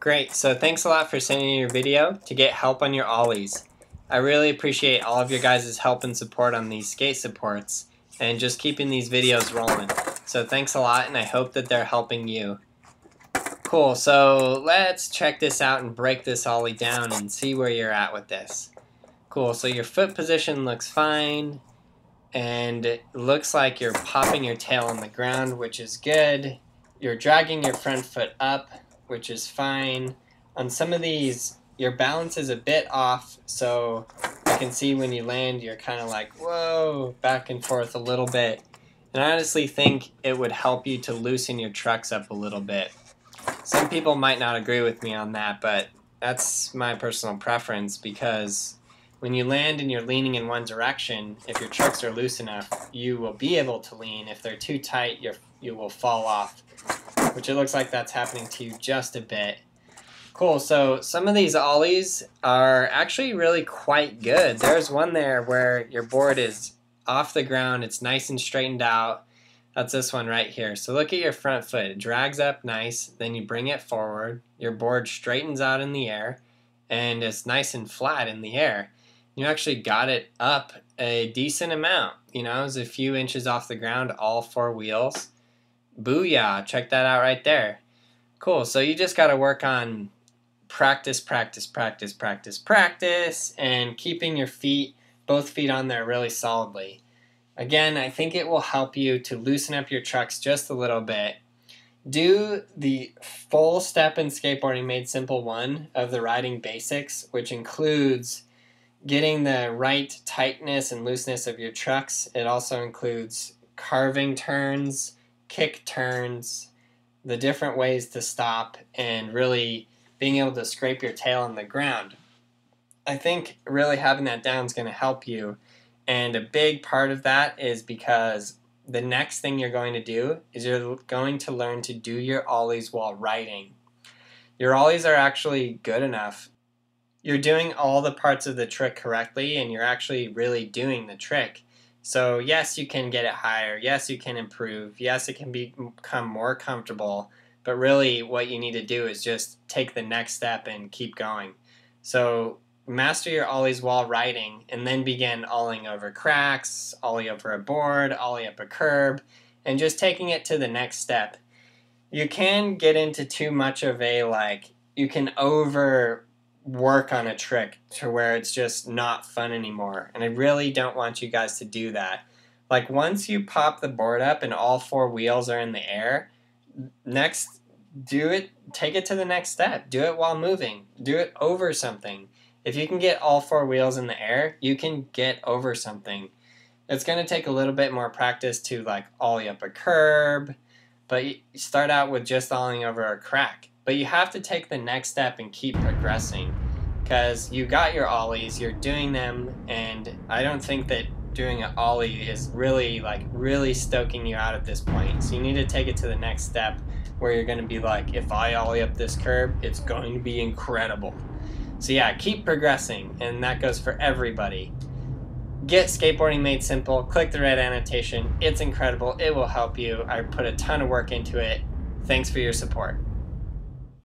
Great, so thanks a lot for sending your video to get help on your ollies. I really appreciate all of your guys' help and support on these skate supports and just keeping these videos rolling. So thanks a lot, and I hope that they're helping you. Cool, so let's check this out and break this ollie down and see where you're at with this. Cool, so your foot position looks fine, and it looks like you're popping your tail on the ground, which is good. You're dragging your front foot up, which is fine. On some of these, your balance is a bit off, so I can see when you land, you're kind of like, whoa, back and forth a little bit. And I honestly think it would help you to loosen your trucks up a little bit. Some people might not agree with me on that, but that's my personal preference, because when you land and you're leaning in one direction, if your trucks are loose enough, you will be able to lean. If they're too tight, you will fall off, which it looks like that's happening to you just a bit. Cool, so some of these ollies are actually really quite good. There's one there where your board is off the ground, it's nice and straightened out. That's this one right here. So look at your front foot. It drags up nice, then you bring it forward, your board straightens out in the air, and it's nice and flat in the air. You actually got it up a decent amount. You know, it was a few inches off the ground, all four wheels. Booyah, check that out right there. Cool, so you just got to work on practice, and keeping your feet, both feet on there really solidly. Again, I think it will help you to loosen up your trucks just a little bit. Do the full step in Skateboarding Made Simple 1 of the riding basics, which includes getting the right tightness and looseness of your trucks. It also includes carving turns, kick turns, the different ways to stop, and really being able to scrape your tail on the ground. I think really having that down is going to help you, and a big part of that is because the next thing you're going to do is you're going to learn to do your ollies while riding. Your ollies are actually good enough. You're doing all the parts of the trick correctly, and you're actually really doing the trick. So yes, you can get it higher. Yes, you can improve. Yes, it can become more comfortable. But really what you need to do is just take the next step and keep going. So master your ollies while riding, and then begin olling over cracks, ollie over a board, ollie up a curb, and just taking it to the next step. You can get into too much of a, you can work on a trick to where it's just not fun anymore, and I really don't want you guys to do that. Like, once you pop the board up and all four wheels are in the air, next, take it to the next step. Do it while moving. Do it over something. If you can get all four wheels in the air, you can get over something. It's going to take a little bit more practice to ollie up a curb, but you start out with just ollieing over a crack. But you have to take the next step and keep progressing, because you got your ollies, you're doing them, and I don't think that doing an ollie is really stoking you out at this point. So you need to take it to the next step where you're going to be like, if I ollie up this curb, it's going to be incredible. So yeah, keep progressing, and that goes for everybody. Get Skateboarding Made Simple, click the red annotation, it's incredible, it will help you. I put a ton of work into it. Thanks for your support.